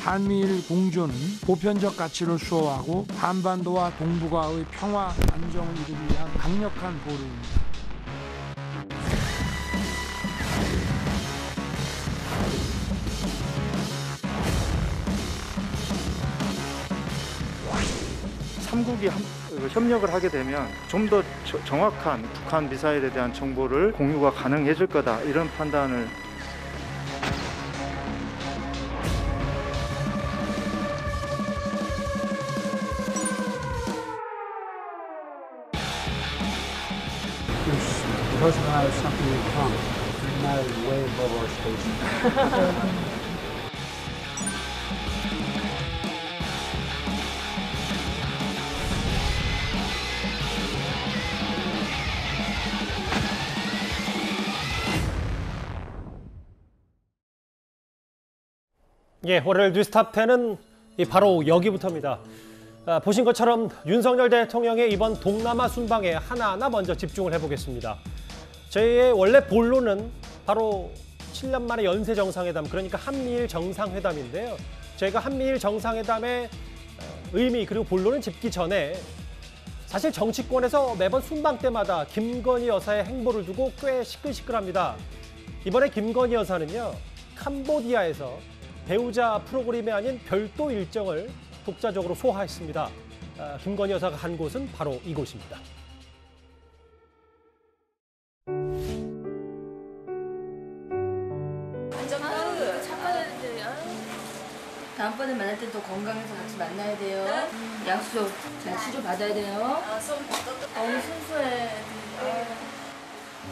한미일 공조는 보편적 가치를 수호하고 한반도와 동북아의 평화 안정을 이루기 위한 강력한 보루입니다. 삼국이 협력을 하게 되면 좀 더 정확한 북한 미사일에 대한 정보를 공유가 가능해질 거다, 이런 판단을. Because I have something in common. I'm not way above our station. 예, 월요일 뉴스탑 10은 바로 여기부터입니다. 보신 것처럼 윤석열 대통령의 이번 동남아 순방에 하나하나 먼저 집중을 해보겠습니다. 저희의 원래 본론은 바로 7년 만에 연쇄 정상회담, 그러니까 한미일 정상회담인데요. 저희가 한미일 정상회담의 의미 그리고 본론을 짚기 전에 사실 정치권에서 매번 순방 때마다 김건희 여사의 행보를 두고 꽤 시끌시끌합니다. 이번에 김건희 여사는요, 캄보디아에서 배우자 프로그램이 아닌 별도 일정을 독자적으로 소화했습니다. 김건희 여사가 간 곳은 바로 이곳입니다. 다음번에 만날 때 또 건강해서 같이 만나야 돼요. 약속 잘 치료 받아야 돼요. 너무 순수해.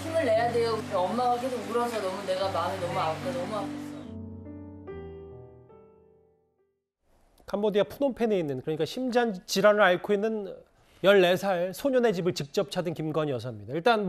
힘을 내야 돼요. 엄마가 계속 울어서 너무 내가 마음이 너무 아프다. 너무 아팠어. 캄보디아 푸놈펜에 있는, 그러니까 심장 질환을 앓고 있는 14살 소년의 집을 직접 찾은 김건희 여사입니다. 일단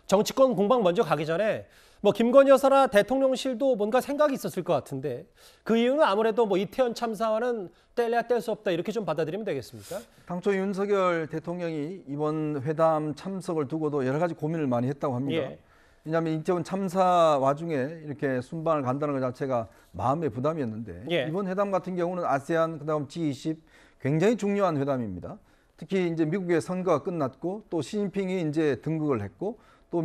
정치권 공방 먼저 가기 전에 김건희 여사나 대통령실도 뭔가 생각이 있었을 것 같은데, 그 이유는 아무래도 이태원 참사와는 뗄래야 뗄 수 없다, 이렇게 좀 받아들이면 되겠습니까? 당초 윤석열 대통령이 이번 회담 참석을 두고도 여러 가지 고민을 많이 했다고 합니다. 예. 왜냐하면 이태원 참사 와중에 이렇게 순방을 간다는 것 자체가 마음의 부담이었는데, 예. 이번 회담 같은 경우는 아세안, 그다음 G20 굉장히 중요한 회담입니다. 특히 이제 미국의 선거가 끝났고 또 시진핑이 이제 등극을 했고 또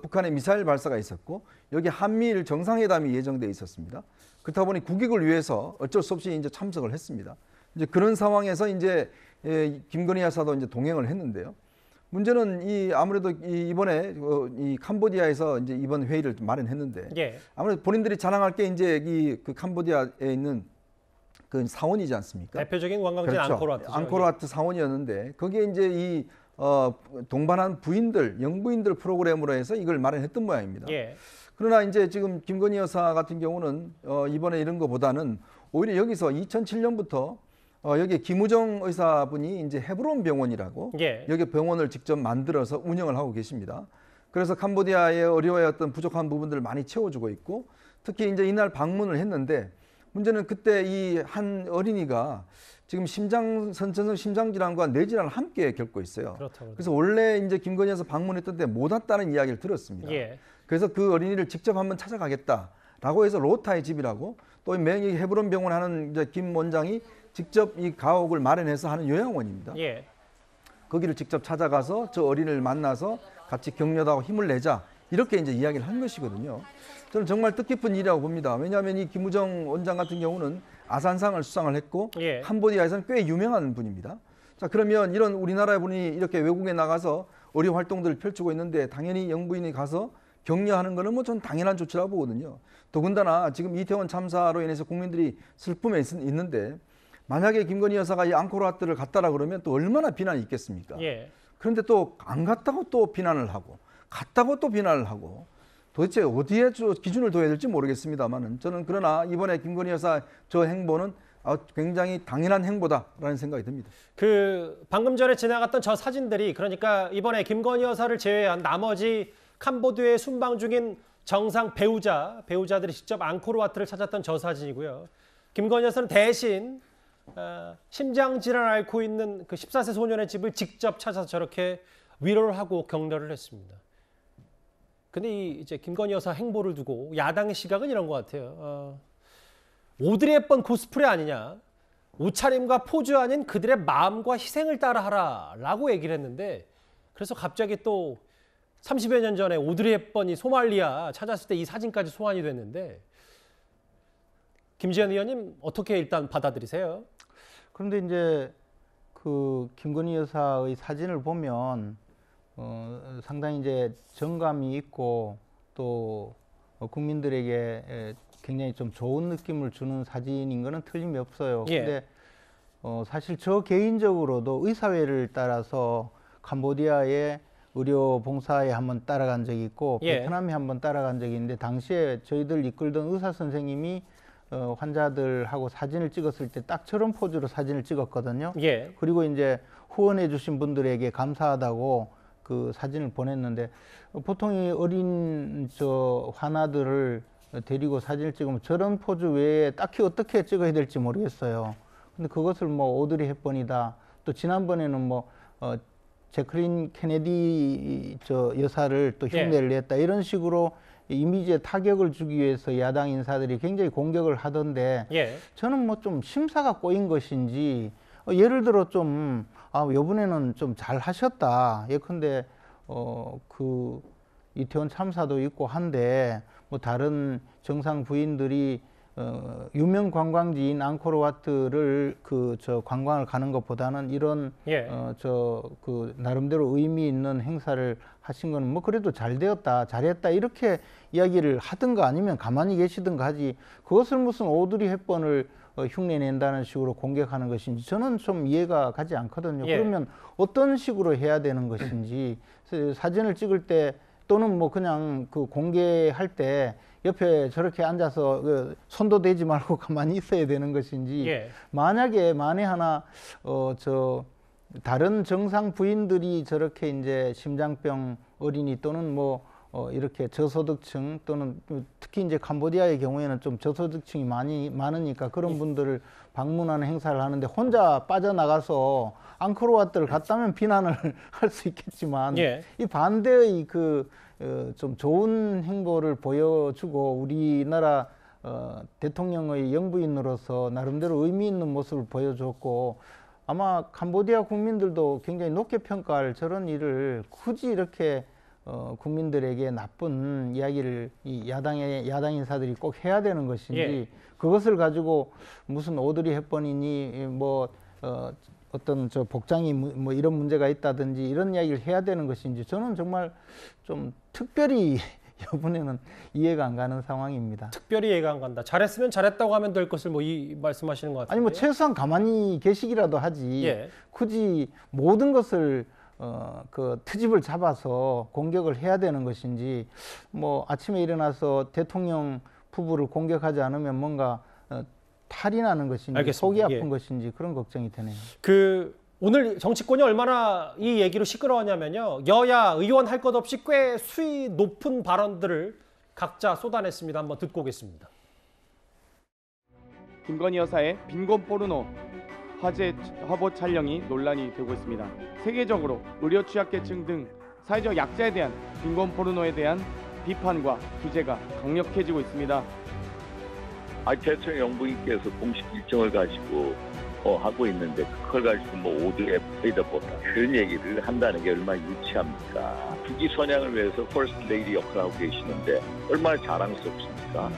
북한의 미사일 발사가 있었고 여기 한미일 정상회담이 예정돼 있었습니다. 그렇다 보니 국익을 위해서 어쩔 수 없이 이제 참석을 했습니다. 이제 그런 상황에서 이제 김건희 여사도 이제 동행을 했는데요. 문제는 아무래도 이번에 이 캄보디아에서 이제 이번 회의를 마련했는데, 예. 아무래도 본인들이 자랑할 게 이제 그 캄보디아에 있는 그 사원이지 않습니까? 대표적인 관광지 그렇죠. 앙코르와트죠. 앙코르와트 사원이었는데 거기에 이제 동반한 부인들, 영부인들 프로그램으로 해서 이걸 마련했던 모양입니다. 예. 그러나 이제 지금 김건희 여사 같은 경우는 이번에 이런 것보다는 오히려 여기서 2007년부터 여기 김우정 의사분이 이제 헤브론 병원이라고, 예. 여기 병원을 직접 만들어서 운영을 하고 계십니다. 그래서 캄보디아의 어려워했던 부족한 부분들을 많이 채워주고 있고, 특히 이제 이날 방문을 했는데 문제는 그때 이 한 어린이가 지금 선천성 심장질환과 뇌질환을 함께 겪고 있어요. 그렇다고. 그래서 원래 이제 김건희 여사 방문했던 때 못 왔다는 이야기를 들었습니다. 예. 그래서 그 어린이를 직접 한번 찾아가겠다라고 해서 로타의 집이라고, 또 명의 헤브론 병원 하는 이제 김 원장이 직접 이 가옥을 마련해서 하는 요양원입니다. 예. 거기를 직접 찾아가서 저 어린이를 만나서 같이 격려하고 힘을 내자, 이렇게 이제 이야기를 한 것이거든요. 저는 정말 뜻깊은 일이라고 봅니다. 왜냐하면 이 김우정 원장 같은 경우는 아산상을 수상을 했고, 예. 캄보디아에서는 꽤 유명한 분입니다. 자, 그러면 이런 우리나라 분이 이렇게 외국에 나가서 의료 활동들을 펼치고 있는데 당연히 영부인이 가서 격려하는 거는 전 당연한 조치라고 보거든요. 더군다나 지금 이태원 참사로 인해서 국민들이 슬픔에 있는데, 만약에 김건희 여사가 이 앙코르와트를 갔다라 그러면 또 얼마나 비난이 있겠습니까? 예. 그런데 또 안 갔다고 또 비난을 하고, 갔다고 또 비난을 하고, 도대체 어디에 기준을 둬야 될지 모르겠습니다만은, 저는 그러나 이번에 김건희 여사 저 행보는 굉장히 당연한 행보다라는 생각이 듭니다. 방금 전에 지나갔던 저 사진들이, 그러니까 이번에 김건희 여사를 제외한 나머지 캄보디아에 순방 중인 정상 배우자들이 직접 앙코르와트를 찾았던 저 사진이고요. 김건희 여사는 대신 심장 질환을 앓고 있는 그 14세 소년의 집을 직접 찾아서 저렇게 위로를 하고 격려를 했습니다. 근데 이제 김건희 여사 행보를 두고 야당의 시각은 이런 것 같아요. 오드리 헵번 코스프레 아니냐. 옷차림과 포즈 아닌 그들의 마음과 희생을 따라하라라고 얘기를 했는데 그래서 갑자기 또 30여 년 전에 오드리 헵번이 소말리아 찾았을 때 이 사진까지 소환이 됐는데 김지현 의원님 어떻게 일단 받아들이세요? 그런데 이제 그 김건희 여사의 사진을 보면 상당히 이제 정감이 있고 또 국민들에게 굉장히 좀 좋은 느낌을 주는 사진인 거는 틀림이 없어요. 예. 근데 사실 저 개인적으로도 의사회를 따라서 캄보디아의 의료 봉사에 한번 따라간 적이 있고 예. 베트남에 한번 따라간 적이 있는데 당시에 저희들 이끌던 의사 선생님이 환자들하고 사진을 찍었을 때 딱 저런 포즈로 사진을 찍었거든요. 예. 그리고 이제 후원해 주신 분들에게 감사하다고 그 사진을 보냈는데 보통 이 어린 저 환아들을 데리고 사진을 찍으면 저런 포즈 외에 딱히 어떻게 찍어야 될지 모르겠어요. 근데 그것을 뭐 오드리 헵번이다. 또 지난번에는 뭐 제클린 케네디 저 여사를 또 흉내를 냈다. 이런 식으로 이미지에 타격을 주기 위해서 야당 인사들이 굉장히 공격을 하던데 저는 뭐 좀 심사가 꼬인 것인지 예를 들어 좀 이번에는 좀 잘 하셨다. 예컨대 그 이태원 참사도 있고 한데 뭐 다른 정상 부인들이 유명 관광지인 앙코르와트를 저 관광을 가는 것보다는 이런 그 나름대로 의미 있는 행사를 하신 거는 뭐 그래도 잘 되었다, 잘했다 이렇게 이야기를 하든가 아니면 가만히 계시든가 하지 그것을 무슨 오드리 헵번을 흉내낸다는 식으로 공격하는 것인지 저는 좀 이해가 가지 않거든요. 그러면 어떤 식으로 해야 되는 것인지 사진을 찍을 때 또는 뭐 그냥 그 공개할 때 옆에 저렇게 앉아서 손도 대지 말고 가만히 있어야 되는 것인지 만약에 만에 하나 저 다른 정상 부인들이 저렇게 이제 심장병 어린이 또는 뭐 이렇게 저소득층 또는 특히 이제 캄보디아의 경우에는 좀 저소득층이 많으니까 그런 분들을 방문하는 행사를 하는데 혼자 빠져나가서 앙코르와트를 갔다면 비난을 할 수 있겠지만 이 반대의 그 좀 좋은 행보를 보여주고 우리나라 대통령의 영부인으로서 나름대로 의미 있는 모습을 보여줬고 아마 캄보디아 국민들도 굉장히 높게 평가할 저런 일을 굳이 이렇게 국민들에게 나쁜 이야기를 이 야당 인사들이 꼭 해야 되는 것인지 그것을 가지고 무슨 오드리 헵번이니 뭐 어떤 저 복장이 뭐 이런 문제가 있다든지 이런 이야기를 해야 되는 것인지 저는 정말 좀 특별히 이번에는 이해가 안 가는 상황입니다. 특별히 이해가 안 간다. 잘했으면 잘했다고 하면 될 것을 뭐 이 말씀하시는 것 같은데. 아니 뭐 최소한 가만히 계시기라도 하지. 굳이 모든 것을 그 트집을 잡아서 공격을 해야 되는 것인지 뭐 아침에 일어나서 대통령 부부를 공격하지 않으면 뭔가 탈이 나는 것인지 알겠습니다. 속이 아픈 것인지 그런 걱정이 되네요. 오늘 정치권이 얼마나 이 얘기로 시끄러웠냐면요. 여야 의원 할 것 없이 꽤 수위 높은 발언들을 각자 쏟아냈습니다. 한번 듣고 오겠습니다. 김건희 여사의 빈곤 포르노 화제 화보 촬영이 논란이 되고 있습니다. 세계적으로 의료 취약계층 등 사회적 약자에 대한 빈곤 포르노에 대한 비판과 규제가 강력해지고 있습니다. 대통령 영부인께서 공식 일정을 가지고 하고 있는데 그걸 가지고 뭐 오드리 헵번 그런 얘기를 한다는 게 얼마나 유치합니까? 국기 선양을 위해서 퍼스트 레이디 역할을 하고 계시는데 얼마나 자랑스럽습니까?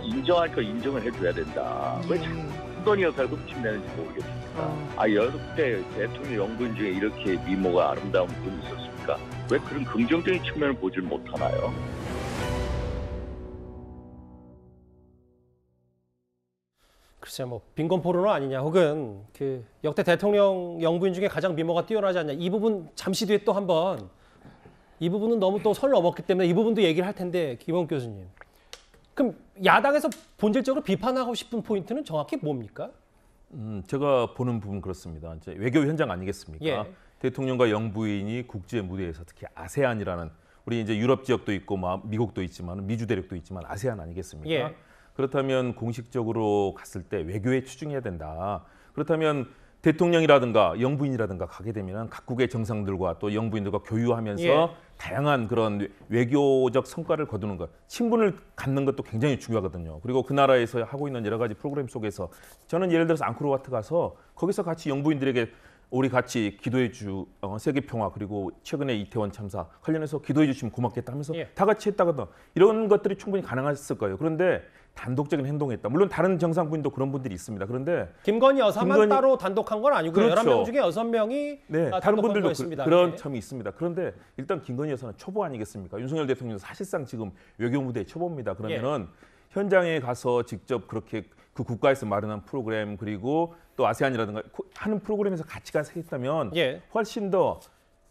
인정할 거 인정을 해줘야 된다. 왜 자꾸 김건희 여사를 흠집내는지 모르겠습니다. 역대 대통령 영부인 중에 이렇게 미모가 아름다운 분이 있었습니까? 왜 그런 긍정적인 측면을 보질 못하나요? 글쎄 뭐 빈곤 포르노 아니냐 혹은 그 역대 대통령 영부인 중에 가장 미모가 뛰어나지 않냐 이 부분 잠시 뒤에 또 한번 이 부분은 너무 또 선을 넘었기 때문에 이 부분도 얘기를 할 텐데 김원욱 교수님 그럼 야당에서 본질적으로 비판하고 싶은 포인트는 정확히 뭡니까? 제가 보는 부분 그렇습니다. 이제 외교 현장 아니겠습니까? 대통령과 영부인이 국제 무대에서 특히 아세안이라는 우리 이제 유럽 지역도 있고 미국도 있지만 미주 대륙도 있지만 아세안 아니겠습니까? 그렇다면 공식적으로 갔을 때 외교에 치중해야 된다. 그렇다면 대통령이라든가 영부인이라든가 가게 되면 각국의 정상들과 또 영부인들과 교유하면서 예. 다양한 그런 외교적 성과를 거두는 것, 친분을 갖는 것도 굉장히 중요하거든요. 그리고 그 나라에서 하고 있는 여러 가지 프로그램 속에서 저는 예를 들어서 앙코르와트 가서 거기서 같이 영부인들에게 우리 같이 기도해 주 세계 평화 그리고 최근에 이태원 참사 관련해서 기도해 주시면 고맙겠다 하면서 예. 다 같이 했다거나 이런 것들이 충분히 가능했을 거예요. 그런데 단독적인 행동했다. 물론 다른 정상부인도 그런 분들이 있습니다. 그런데 김건희 여사만 따로 단독한 건 아니고요. 그렇죠. 11명 중에 6명이 네, 다른 분들도 그런 네. 점이 있습니다. 그런데 일단 김건희 여사는 초보 아니겠습니까? 윤석열 대통령은 사실상 지금 외교 무대의 초보입니다. 그러면은 현장에 가서 직접 그렇게 그 국가에서 마련한 프로그램 그리고 또 아세안이라든가 하는 프로그램에서 같이 가서 했다면 훨씬 더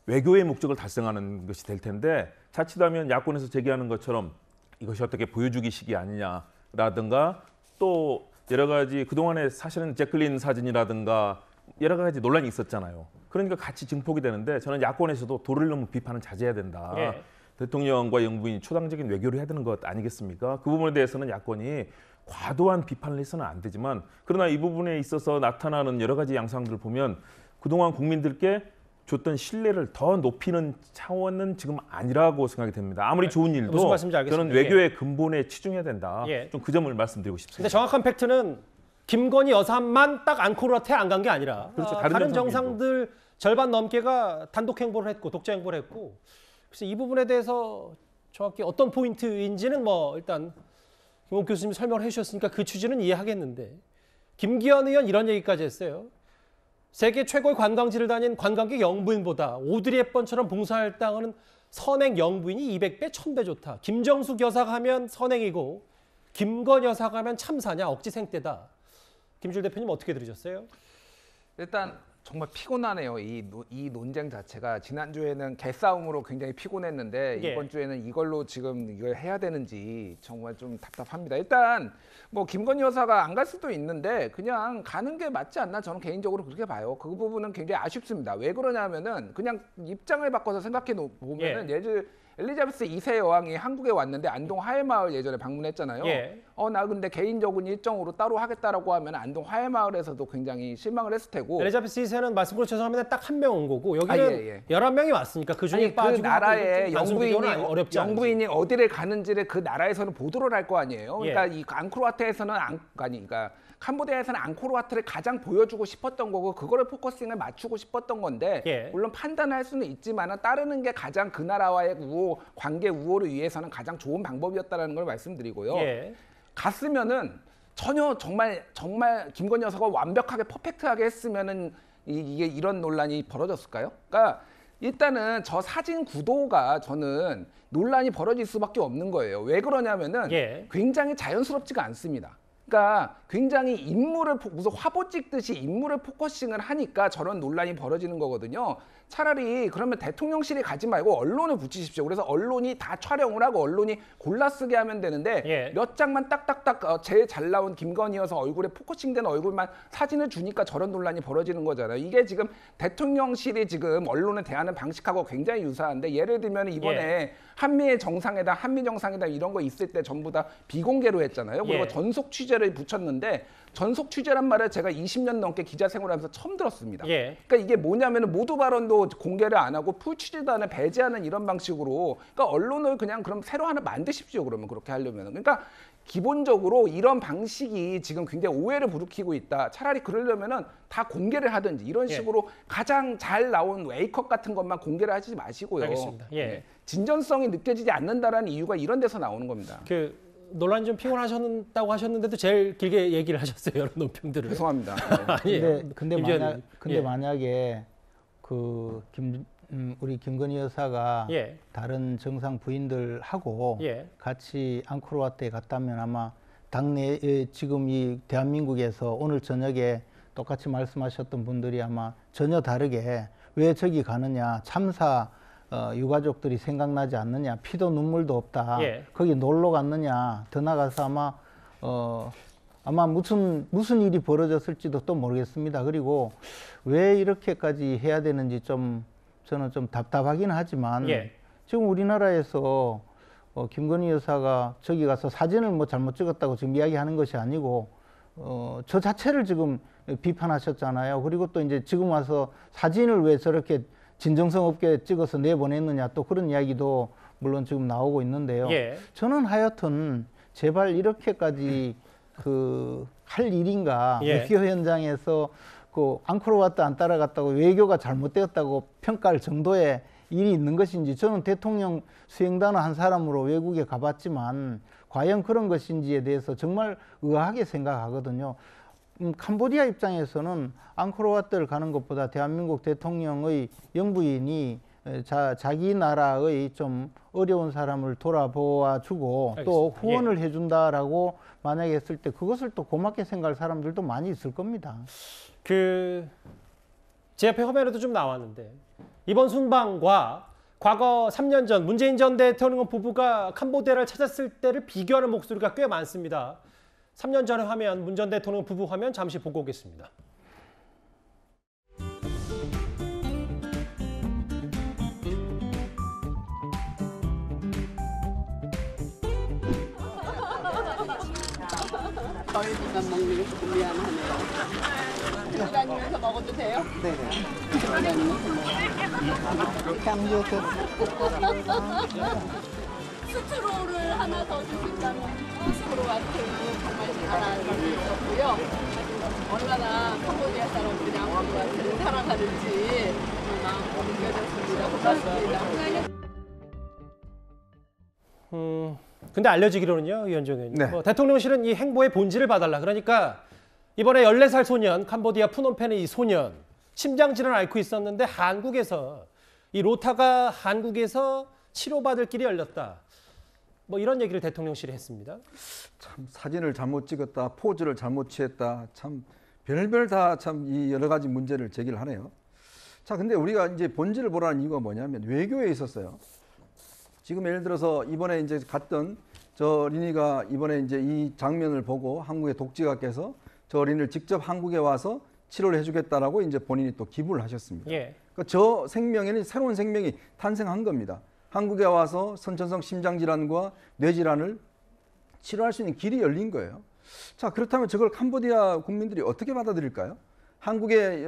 외교의 목적을 달성하는 것이 될 텐데 자칫하면 야권에서 제기하는 것처럼 이것이 어떻게 보여주기식이 아니냐라든가 또 여러 가지 그동안에 사실은 제클린 사진이라든가 여러 가지 논란이 있었잖아요. 그러니까 같이 증폭이 되는데 저는 야권에서도 도를 넘은 비판은 자제해야 된다. 대통령과 영부인이 초당적인 외교를 해야 되는 것 아니겠습니까? 그 부분에 대해서는 야권이 과도한 비판을 해서는 안 되지만 그러나 이 부분에 있어서 나타나는 여러 가지 양상들을 보면 그동안 국민들께 줬던 신뢰를 더 높이는 차원은 지금 아니라고 생각이 됩니다. 아무리 좋은 일도 무슨 말씀인지 알겠습니다. 저는 외교의 근본에 치중해야 된다. 좀 그 점을 말씀드리고 싶습니다. 근데 정확한 팩트는 김건희 여사만 딱 앙코르와트에 안 간 게 아니라 그렇죠. 다른 정상들 절반 넘게가 단독 행보를 했고 독재 행보를 했고 그래서 이 부분에 대해서 정확히 어떤 포인트인지는 뭐 일단 김홍 교수님이 설명을 해주셨으니까 그 취지는 이해하겠는데 김기현 의원 이런 얘기까지 했어요. 세계 최고의 관광지를 다닌 관광객 영부인보다 오드리 헵번처럼 봉사활동하는 선행 영부인이 200배, 1000배 좋다. 김정숙 여사가 하면 선행이고 김건희 여사가 하면 참사냐, 억지 생떼다. 김주일 대표님 어떻게 들으셨어요? 일단 정말 피곤하네요. 이 논쟁 자체가 지난주에는 개싸움으로 굉장히 피곤했는데 이번 주에는 이걸로 지금 이걸 해야 되는지 정말 좀 답답합니다. 일단 뭐 김건희 여사가 안 갈 수도 있는데 그냥 가는 게 맞지 않나 저는 개인적으로 그렇게 봐요. 그 부분은 굉장히 아쉽습니다. 왜 그러냐면은 그냥 입장을 바꿔서 생각해 보면은 예를 엘리자베스 2세 여왕이 한국에 왔는데 안동 화해마을 예전에 방문했잖아요. 나 근데 개인적인 일정으로 따로 하겠다라고 하면 안동 화해마을에서도 굉장히 실망을 했을 테고. 엘리자베스 2세는 말씀으로 죄송합니다. 딱 한 명 온 거고 여기는 11명이 왔으니까 그중에 빠지고 그 나라의 영부인이 어디를 가는지를 그 나라에서는 보도를 할 거 아니에요. 그러니까 이 앙코르와트에서는 그러니까 캄보디아에서는 앙코르와트를 가장 보여주고 싶었던 거고 그거를 포커싱을 맞추고 싶었던 건데 물론 판단할 수는 있지만 따르는 게 가장 그 나라와의 관계 우호를 위해서는 가장 좋은 방법이었다는 걸 말씀드리고요. 갔으면은 전혀 정말 김건희 여사가 완벽하게 퍼펙트하게 했으면은 이게 이런 논란이 벌어졌을까요? 그러니까 일단은 저 사진 구도가 저는 논란이 벌어질 수밖에 없는 거예요. 왜 그러냐면은 굉장히 자연스럽지가 않습니다. 그러니까 굉장히 무슨 화보 찍듯이 인물을 포커싱을 하니까 저런 논란이 벌어지는 거거든요. 차라리 그러면 대통령실에 가지 말고 언론을 붙이십시오. 그래서 언론이 다 촬영을 하고 언론이 골라쓰게 하면 되는데 몇 장만 딱딱딱 제일 잘 나온 김건희 여사 얼굴에 포커싱된 얼굴만 사진을 주니까 저런 논란이 벌어지는 거잖아요. 이게 지금 대통령실이 지금 언론을 대하는 방식하고 굉장히 유사한데 예를 들면 이번에 한미 정상회담 이런 거 있을 때 전부 다 비공개로 했잖아요. 그리고 전속 취재를 붙였는데 전속 취재란 말을 제가 20년 넘게 기자 생활하면서 처음 들었습니다. 그러니까 이게 뭐냐면은 모두 발언도 공개를 안 하고 풀 취재단을 배제하는 이런 방식으로 그러니까 언론을 그냥 그럼 새로 하나 만드십시오. 그러면 그렇게 하려면 그러니까 기본적으로 이런 방식이 지금 굉장히 오해를 부르키고 있다. 차라리 그러려면은 다 공개를 하든지 이런 식으로 가장 잘 나온 웨이컷 같은 것만 공개를 하지 마시고요. 알겠습니다. 진전성이 느껴지지 않는다라는 이유가 이런 데서 나오는 겁니다. 논란이 좀 피곤하셨다고 하셨는데도 제일 길게 얘기를 하셨어요. 여러 논평들을. 죄송합니다. 근데 만약에 우리 김건희 여사가 다른 정상 부인들하고 같이 앙코르와트에 갔다면 아마 당내 지금 이 대한민국에서 오늘 저녁에 똑같이 말씀하셨던 분들이 아마 전혀 다르게 왜 저기 가느냐 참사 유가족들이 생각나지 않느냐 피도 눈물도 없다 거기 놀러 갔느냐 더 나가서 아마 무슨 일이 벌어졌을지도 또 모르겠습니다. 그리고 왜 이렇게까지 해야 되는지 저는 좀 답답하긴 하지만 지금 우리나라에서 김건희 여사가 저기 가서 사진을 뭐 잘못 찍었다고 지금 이야기하는 것이 아니고 저 자체를 지금 비판하셨잖아요. 그리고 또 이제 지금 와서 사진을 왜 저렇게 진정성 없게 찍어서 내보냈느냐 또 그런 이야기도 물론 지금 나오고 있는데요. 예. 저는 하여튼 제발 이렇게까지 할 일인가. 예. 외교 현장에서 그 앙코르와트 안 따라갔다고 외교가 잘못되었다고 평가할 정도의 일이 있는 것인지, 저는 대통령 수행단의 한 사람으로 외국에 가봤지만 과연 그런 것인지에 대해서 정말 의아하게 생각하거든요. 캄보디아 입장에서는 앙코르와트를 가는 것보다 대한민국 대통령의 영부인이 자기 나라의 좀 어려운 사람을 돌아보아 주고 또 후원을 해준다라고 만약에 했을 때 그것을 또 고맙게 생각할 사람들도 많이 있을 겁니다. 제 앞에 화면에도 좀 나왔는데 이번 순방과 과거 3년 전 문재인 전 대통령 부부가 캄보디아를 찾았을 때를 비교하는 목소리가 꽤 많습니다. 3년 전의 화면, 문 전 대통령 부부 화면 잠시 보고 오겠습니다. 저희만 먹는 게 조금 미안하네요. 다니면서 먹어도 돼요? 네. 스트로를 하나 더 주신다면 앙코르와트 정말 잘하셨고요. 얼마나 캄보디아 사람들이 앙코르와트를 사랑하는지 마음으로 느껴졌습니다. 고맙습니다. 근데 알려지기로는요, 위원장 의원님. 네. 대통령실은 이 행보의 본질을 봐달라. 그러니까 이번에 14살 소년, 캄보디아 푸놈펜의 이 소년, 심장질환을 앓고 있었는데 한국에서 이 로타가 한국에서 치료받을 길이 열렸다. 이런 얘기를 대통령실이 했습니다. 참 사진을 잘못 찍었다, 포즈를 잘못 취했다, 참 별별 다 참 이 여러 가지 문제를 제기를 하네요. 자, 근데 우리가 이제 본질을 보라는 이유가 뭐냐면 외교에 있었어요. 지금 예를 들어서 이번에 이제 갔던 저 어린이가 이번에 이제 이 장면을 보고 한국의 독재가께서 저 어린이를 직접 한국에 와서 치료를 해주겠다라고 이제 본인이 또 기부를 하셨습니다. 예. 그러니까 저 생명에는 새로운 생명이 탄생한 겁니다. 한국에 와서 선천성 심장질환과 뇌질환을 치료할 수 있는 길이 열린 거예요. 자, 그렇다면 저걸 캄보디아 국민들이 어떻게 받아들일까요? 한국의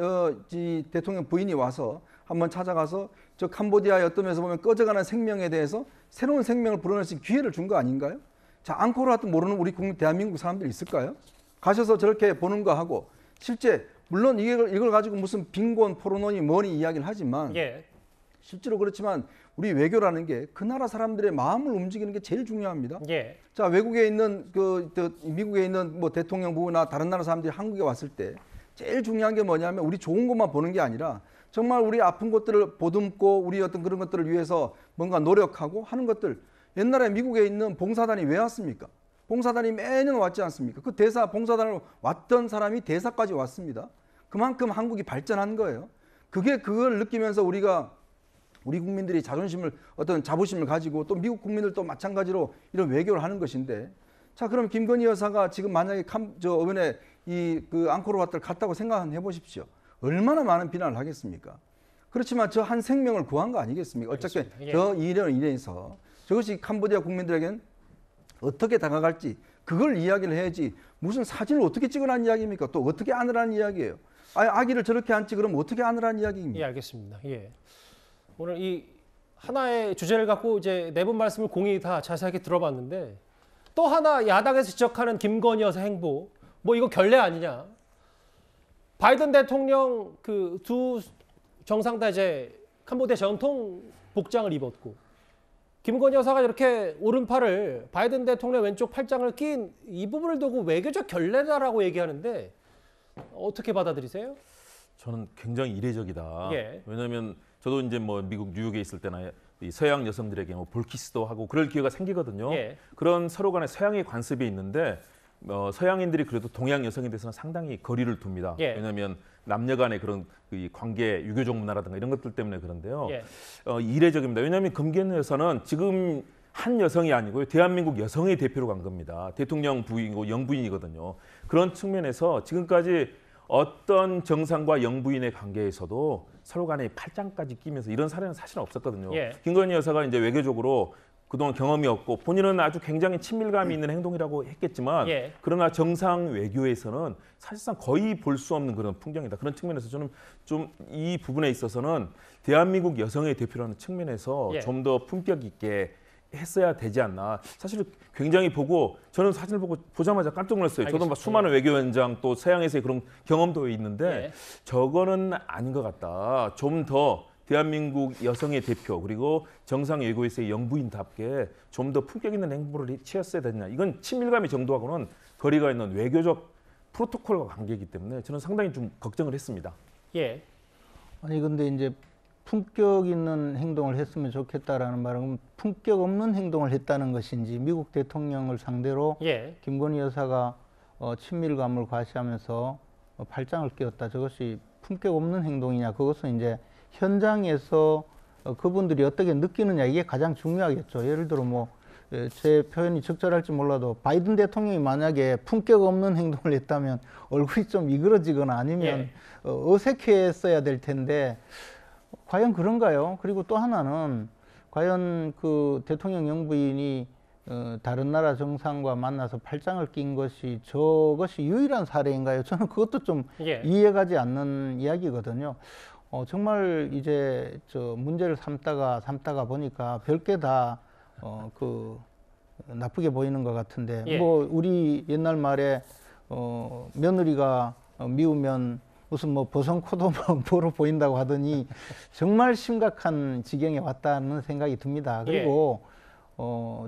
대통령 부인이 와서 한번 찾아가서 저 캄보디아의 어떤 면에서 보면 꺼져가는 생명에 대해서 새로운 생명을 불어낼 수 있는 기회를 준 거 아닌가요? 자, 앙코르와트 모르는 우리 국민 대한민국 사람들이 있을까요? 가셔서 저렇게 보는 거 하고 실제 물론 이걸 가지고 무슨 빈곤 포로노니 뭐니 이야기를 하지만 실제로 그렇지만 우리 외교라는 게 그 나라 사람들의 마음을 움직이는 게 제일 중요합니다. 자, 외국에 있는 미국에 있는 뭐 대통령 부부나 다른 나라 사람들이 한국에 왔을 때 제일 중요한 게 뭐냐면 우리 좋은 것만 보는 게 아니라 정말 우리 아픈 것들을 보듬고 우리 어떤 그런 것들을 위해서 뭔가 노력하고 하는 것들. 옛날에 미국에 있는 봉사단이 왜 왔습니까? 봉사단이 매년 왔지 않습니까? 그 봉사단을 왔던 사람이 대사까지 왔습니다. 그만큼 한국이 발전한 거예요. 그걸 느끼면서 우리 국민들이 어떤 자부심을 가지고 또 미국 국민들도 마찬가지로 이런 외교를 하는 것인데, 자, 그럼 김건희 여사가 지금 만약에 이번에 앙코르와트를 갔다고 생각해 보십시오. 얼마나 많은 비난을 하겠습니까? 그렇지만 저 한 생명을 구한 거 아니겠습니까? 어차피 저 일을 인해서 저것이 캄보디아 국민들에겐 어떻게 다가갈지 그걸 이야기를 해야지 무슨 사진을 어떻게 찍으라는 이야기입니까? 또 어떻게 안으라는 이야기예요? 아기를 저렇게 앉지 그러면 어떻게 안으라는 이야기입니까? 예, 알겠습니다. 예. 오늘 이 하나의 주제를 갖고 이제 네 분 말씀을 공히 다 자세하게 들어봤는데 또 하나 야당에서 지적하는 김건희 여사 행보 이거 결례 아니냐? 바이든 대통령 두 정상 다 이제 캄보디아 전통 복장을 입었고 김건희 여사가 이렇게 오른팔을 바이든 대통령 왼쪽 팔짱을 낀 이 부분을 두고 외교적 결례다라고 얘기하는데 어떻게 받아들이세요? 저는 굉장히 이례적이다. 왜냐하면 저도 이제 미국 뉴욕에 있을 때나 이 서양 여성들에게 볼키스도 하고 그럴 기회가 생기거든요. 그런 서로 간의 서양의 관습이 있는데 서양인들이 그래도 동양 여성에 대해서는 상당히 거리를 둡니다. 왜냐하면 남녀 간의 그런 관계, 유교적 문화라든가 이런 것들 때문에 그런데요. 이례적입니다. 왜냐하면 김건희 여사는 지금 한 여성이 아니고요. 대한민국 여성의 대표로 간 겁니다. 대통령 부인이고 영부인이거든요. 그런 측면에서 지금까지 어떤 정상과 영부인의 관계에서도 서로 간에 팔짱까지 끼면서 이런 사례는 사실 없었거든요. 김건희 여사가 이제 외교적으로 그동안 경험이 없고 본인은 아주 굉장히 친밀감이 있는 행동이라고 했겠지만 그러나 정상 외교에서는 사실상 거의 볼 수 없는 그런 풍경이다. 그런 측면에서 저는 좀 이 부분에 있어서는 대한민국 여성의 대표라는 측면에서 좀 더 품격 있게 했어야 되지 않나. 사실 굉장히 보고 저는 사진을 보자마자 깜짝 놀랐어요. 저도 막 수많은 외교 현장 또 서양에서의 그런 경험도 있는데 저거는 아닌 것 같다. 좀 더 대한민국 여성의 대표 그리고 정상 외교에서의 영부인답게 좀 더 품격 있는 행보를 취했어야 되냐. 이건 친밀감의 정도하고는 거리가 있는 외교적 프로토콜과 관계이기 때문에 저는 상당히 좀 걱정을 했습니다. 아니 근데 이제 품격 있는 행동을 했으면 좋겠다라는 말은 품격 없는 행동을 했다는 것인지 미국 대통령을 상대로 김건희 여사가 친밀감을 과시하면서 팔짱을 끼웠다. 저것이 품격 없는 행동이냐. 그것은 이제 현장에서 그분들이 어떻게 느끼느냐 이게 가장 중요하겠죠. 예를 들어 뭐 제 표현이 적절할지 몰라도 바이든 대통령이 만약에 품격 없는 행동을 했다면 얼굴이 좀 이그러지거나 아니면 어색했어야 될 텐데 과연 그런가요? 그리고 또 하나는 과연 그 대통령 영부인이 다른 나라 정상과 만나서 팔짱을 낀 것이 저것이 유일한 사례인가요? 저는 그것도 좀 이해가지 않는 이야기거든요. 정말 이제 저 문제를 삼다가 보니까 별게 다 나쁘게 보이는 것 같은데 뭐 우리 옛날 말에 며느리가 미우면 무슨 뭐 버선코도 뭐로 보인다고 하더니 정말 심각한 지경에 왔다는 생각이 듭니다. 그리고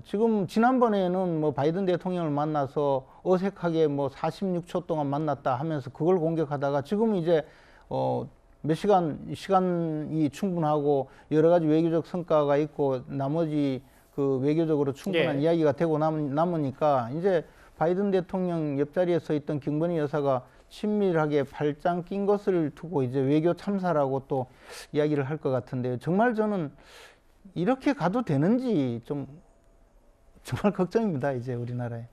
지금 지난번에는 뭐 바이든 대통령을 만나서 어색하게 뭐 46초 동안 만났다 하면서 그걸 공격하다가 지금 이제 몇 시간이 충분하고 여러 가지 외교적 성과가 있고 나머지 그 외교적으로 충분한 이야기가 되고 남으니까 이제 바이든 대통령 옆자리에 서 있던 김건희 여사가 친밀하게 팔짱 낀 것을 두고 이제 외교 참사라고 또 이야기를 할 것 같은데요. 정말 저는 이렇게 가도 되는지 좀 정말 걱정입니다. 이제 우리나라에.